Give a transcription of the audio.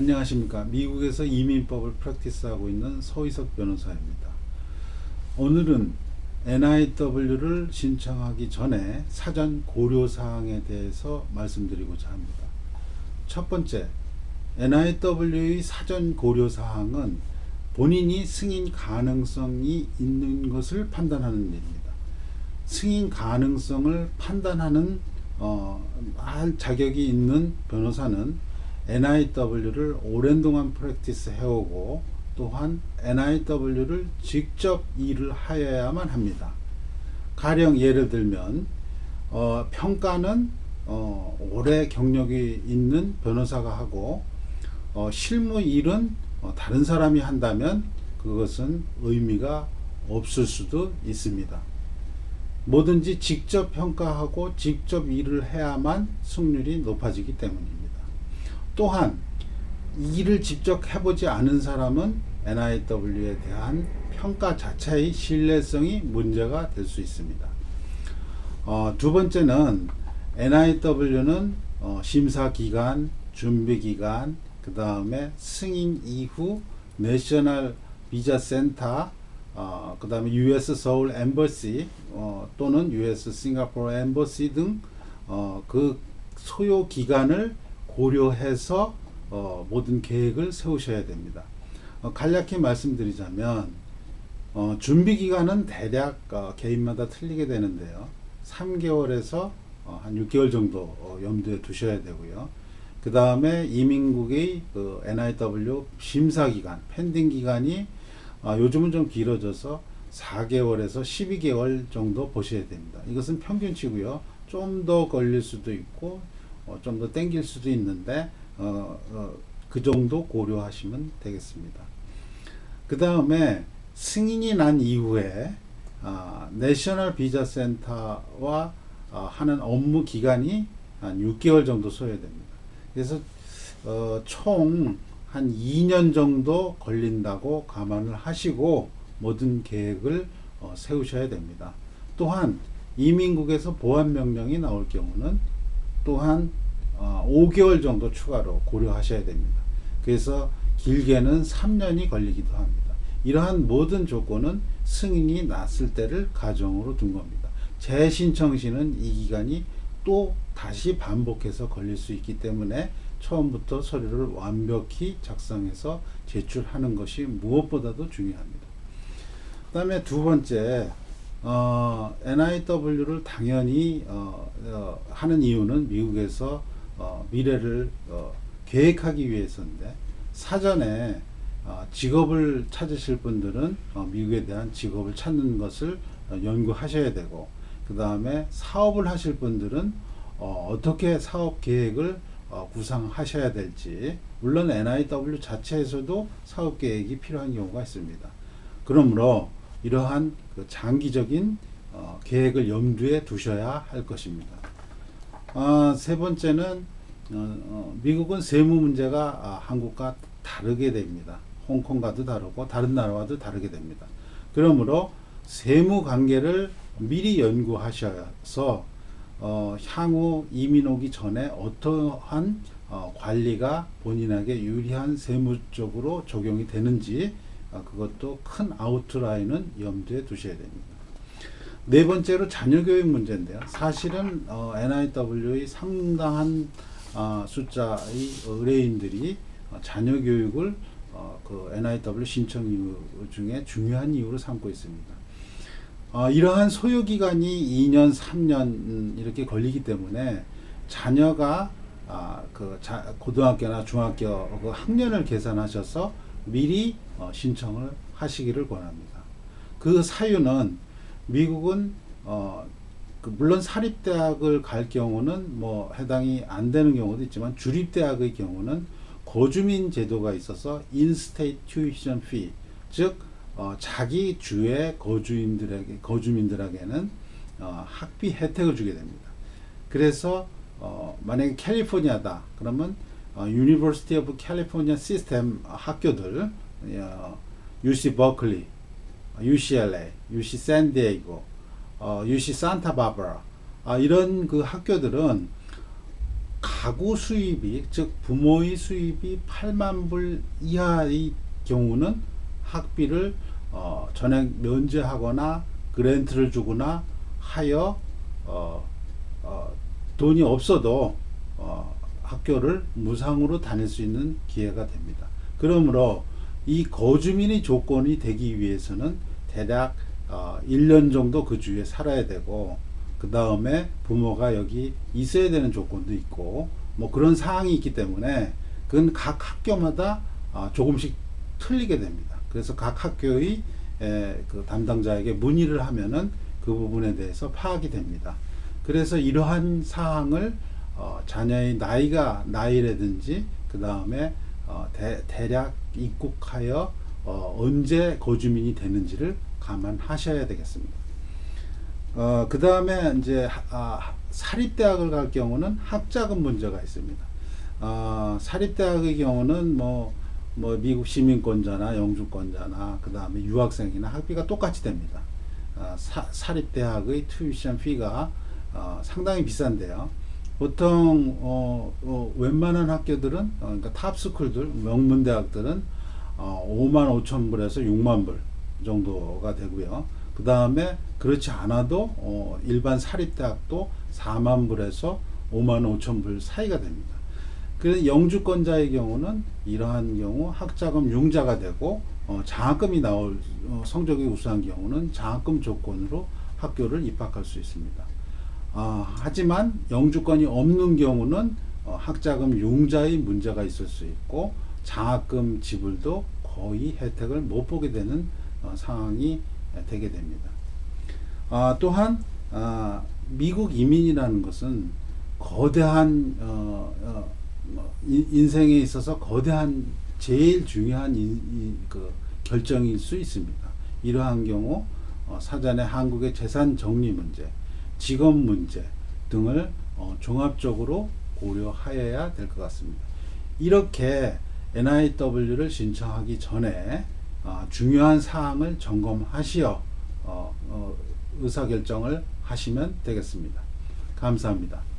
안녕하십니까. 미국에서 이민법을 프랙티스하고 있는 서희석 변호사입니다. 오늘은 NIW를 신청하기 전에 사전 고려사항에 대해서 말씀드리고자 합니다. 첫 번째, NIW의 사전 고려사항은 본인이 승인 가능성이 있는 것을 판단하는 일입니다. 승인 가능성을 판단하는 할 자격이 있는 변호사는 NIW를 오랜 동안 프랙티스 해오고 또한 NIW를 직접 일을 하여야만 합니다. 가령 예를 들면 평가는 오래 경력이 있는 변호사가 하고 실무 일은 다른 사람이 한다면 그것은 의미가 없을 수도 있습니다. 뭐든지 직접 평가하고 직접 일을 해야만 승률이 높아지기 때문입니다. 또한 일을 직접 해보지 않은 사람은 NIW에 대한 평가 자체의 신뢰성이 문제가 될 수 있습니다. 두 번째는 NIW는 심사기간, 준비기간, 그 다음에 승인 이후 내셔널 비자 센터, 그 다음에 US 서울 엠버시 또는 US 싱가포르 엠버시 등 그 소요 기간을 고려해서 모든 계획을 세우셔야 됩니다. 간략히 말씀드리자면 준비 기간은 대략 개인마다 틀리게 되는데요. 3개월에서 한 6개월 정도 염두에 두셔야 되고요. 그 다음에 이민국의 그 NIW 심사 기간, 펜딩 기간이 요즘은 좀 길어져서 4개월에서 12개월 정도 보셔야 됩니다. 이것은 평균치고요. 좀 더 걸릴 수도 있고 좀 더 땡길 수도 있는데 그 정도 고려하시면 되겠습니다. 그 다음에 승인이 난 이후에 내셔널 비자 센터와 하는 업무 기간이 한 6개월 정도 소요됩니다. 그래서 총 한 2년 정도 걸린다고 감안을 하시고 모든 계획을 세우셔야 됩니다. 또한 이민국에서 보안 명령이 나올 경우는 또한 5개월 정도 추가로 고려하셔야 됩니다. 그래서 길게는 3년이 걸리기도 합니다. 이러한 모든 조건은 승인이 났을 때를 가정으로 둔 겁니다. 재신청 시는 이 기간이 또 다시 반복해서 걸릴 수 있기 때문에 처음부터 서류를 완벽히 작성해서 제출하는 것이 무엇보다도 중요합니다. 그 다음에 두 번째, NIW를 당연히 하는 이유는 미국에서 미래를 계획하기 위해서인데, 사전에 직업을 찾으실 분들은 미국에 대한 직업을 찾는 것을 연구하셔야 되고, 그 다음에 사업을 하실 분들은 어떻게 사업 계획을 구상하셔야 될지, 물론 NIW 자체에서도 사업 계획이 필요한 경우가 있습니다. 그러므로 이러한 장기적인 계획을 염두에 두셔야 할 것입니다. 세 번째는 미국은 세무 문제가 한국과 다르게 됩니다. 홍콩과도 다르고 다른 나라와도 다르게 됩니다. 그러므로 세무 관계를 미리 연구하셔서 향후 이민 오기 전에 어떠한 관리가 본인에게 유리한 세무적으로 적용이 되는지 그것도 큰 아웃라인은 염두에 두셔야 됩니다. 네 번째로 자녀교육 문제인데요. 사실은 NIW의 상당한 숫자의 의뢰인들이 자녀교육을 그 NIW 신청 이유 중에 중요한 이유로 삼고 있습니다. 이러한 소요기간이 2년, 3년 이렇게 걸리기 때문에 자녀가 고등학교나 중학교 그 학년을 계산하셔서 미리 신청을 하시기를 권합니다. 그 사유는 미국은 물론 사립대학을 갈 경우는 뭐 해당이 안 되는 경우도 있지만 주립대학의 경우는 거주민 제도가 있어서 in-state tuition fee, 즉 자기 주의 거주민들에게는 학비 혜택을 주게 됩니다. 그래서 만약에 캘리포니아다 그러면 University of California System 학교들, UC 버클리, UCLA, UC 샌디에이고, UC 산타 바바라 이런 그 학교들은 가구 수입이, 즉 부모의 수입이 8만 불 이하의 경우는 학비를 전액 면제하거나 그랜트를 주거나 하여 돈이 없어도 학교를 무상으로 다닐 수 있는 기회가 됩니다. 그러므로 이 거주민의 조건이 되기 위해서는 대략 1년 정도 그 주에 살아야 되고, 그 다음에 부모가 여기 있어야 되는 조건도 있고, 뭐 그런 사항이 있기 때문에 그건 각 학교마다 조금씩 틀리게 됩니다. 그래서 각 학교의 그 담당자에게 문의를 하면은 그 부분에 대해서 파악이 됩니다. 그래서 이러한 사항을 자녀의 나이라든지 그 다음에 대략 입국하여 언제 거주민이 되는지를 감안하셔야 되겠습니다. 그 다음에 이제 사립대학을 갈 경우는 학자금 문제가 있습니다. 사립대학의 경우는 뭐 미국 시민권자나 영주권자나 그 다음에 유학생이나 학비가 똑같이 됩니다. 사립대학의 튜이션 피가 상당히 비싼데요. 보통 웬만한 학교들은 그러니까 탑스쿨들, 명문대학들은 5만 5천 불에서 6만 불 정도가 되고요. 그 다음에 그렇지 않아도 일반 사립대학도 4만 불에서 5만 5천 불 사이가 됩니다. 그래서 영주권자의 경우는 이러한 경우 학자금 융자가 되고 장학금이 나올 성적이 우수한 경우는 장학금 조건으로 학교를 입학할 수 있습니다. 하지만 영주권이 없는 경우는 학자금 융자의 문제가 있을 수 있고 장학금 지불도 거의 혜택을 못 보게 되는 상황이 되게 됩니다. 또한 미국 이민이라는 것은 거대한 인생에 있어서 거대한 제일 중요한 그 결정일 수 있습니다. 이러한 경우 사전에 한국의 재산 정리 문제, 직업 문제 등을 종합적으로 고려하여야 될 것 같습니다. 이렇게 NIW를 신청하기 전에 중요한 사항을 점검하시어 의사결정을 하시면 되겠습니다. 감사합니다.